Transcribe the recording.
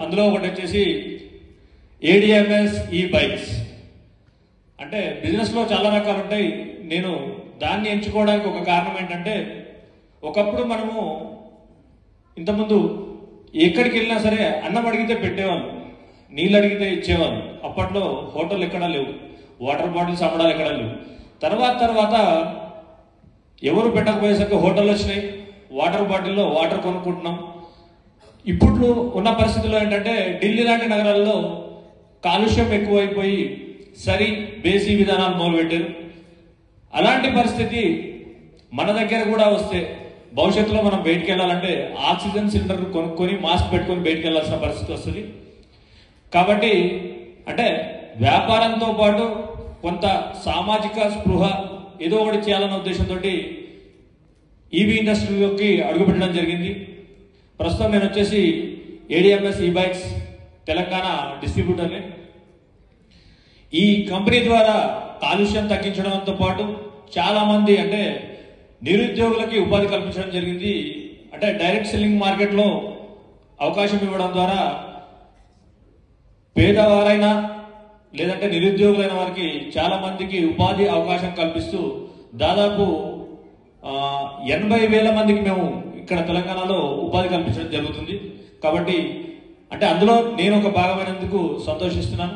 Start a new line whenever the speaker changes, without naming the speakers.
అందులో ఒకటి వచ్చేసి ఏడిఎంఎస్ ఈ బైక్స్. అంటే బిజినెస్లో చాలా రకాలు ఉంటాయి. నేను దాన్ని ఎంచుకోవడానికి ఒక కారణం ఏంటంటే, ఒకప్పుడు మనము ఇంతకుముందు ఎక్కడికి వెళ్ళినా సరే అన్నం అడిగితే పెట్టేవాళ్ళు, నీళ్ళు అడిగితే ఇచ్చేవాళ్ళు. అప్పట్లో హోటల్ ఎక్కడా లేవు, వాటర్ బాటిల్స్ అమ్మడాలు ఎక్కడా లేవు. తర్వాత ఎవరు పెట్టకపోయేసరికి హోటల్ వచ్చినాయి, వాటర్ బాటిల్లో వాటర్ కొనుక్కుంటున్నాం. ఇప్పుడు ఉన్న పరిస్థితుల్లో ఏంటంటే, ఢిల్లీ లాంటి నగరాల్లో కాలుష్యం ఎక్కువైపోయి సరి బేసీ విధానాలు మొదలుపెట్టారు. అలాంటి పరిస్థితి మన దగ్గర కూడా వస్తే భవిష్యత్తులో మనం బయటికి వెళ్ళాలంటే ఆక్సిజన్ సిలిండర్ కొనుక్కొని మాస్క్ పెట్టుకొని బయటికి వెళ్ళాల్సిన పరిస్థితి వస్తుంది. కాబట్టి అంటే వ్యాపారంతో పాటు కొంత సామాజిక స్పృహ ఏదో ఒకటి చేయాలన్న ఉద్దేశంతో ఈవీ ఇండస్ట్రీలోకి అడుగుపెట్టడం జరిగింది. ప్రస్తుతం నేను వచ్చేసి ఏడిఎంఎస్ ఈ బైక్స్ తెలంగాణ డిస్ట్రిబ్యూటర్ని. ఈ కంపెనీ ద్వారా కాలుష్యం తగ్గించడంతో పాటు చాలా మంది అంటే నిరుద్యోగులకి ఉపాధి కల్పించడం జరిగింది. అంటే డైరెక్ట్ సెల్లింగ్ మార్కెట్లో అవకాశం ఇవ్వడం ద్వారా పేదవారైనా లేదంటే నిరుద్యోగులైన వారికి చాలా మందికి ఉపాధి అవకాశం కల్పిస్తూ దాదాపు 80,000 మందికి మేము ఇక్కడ తెలంగాణలో ఉపాధి కల్పించడం జరుగుతుంది. కాబట్టి అంటే అందులో నేను ఒక భాగమైనందుకు సంతోషిస్తున్నాను.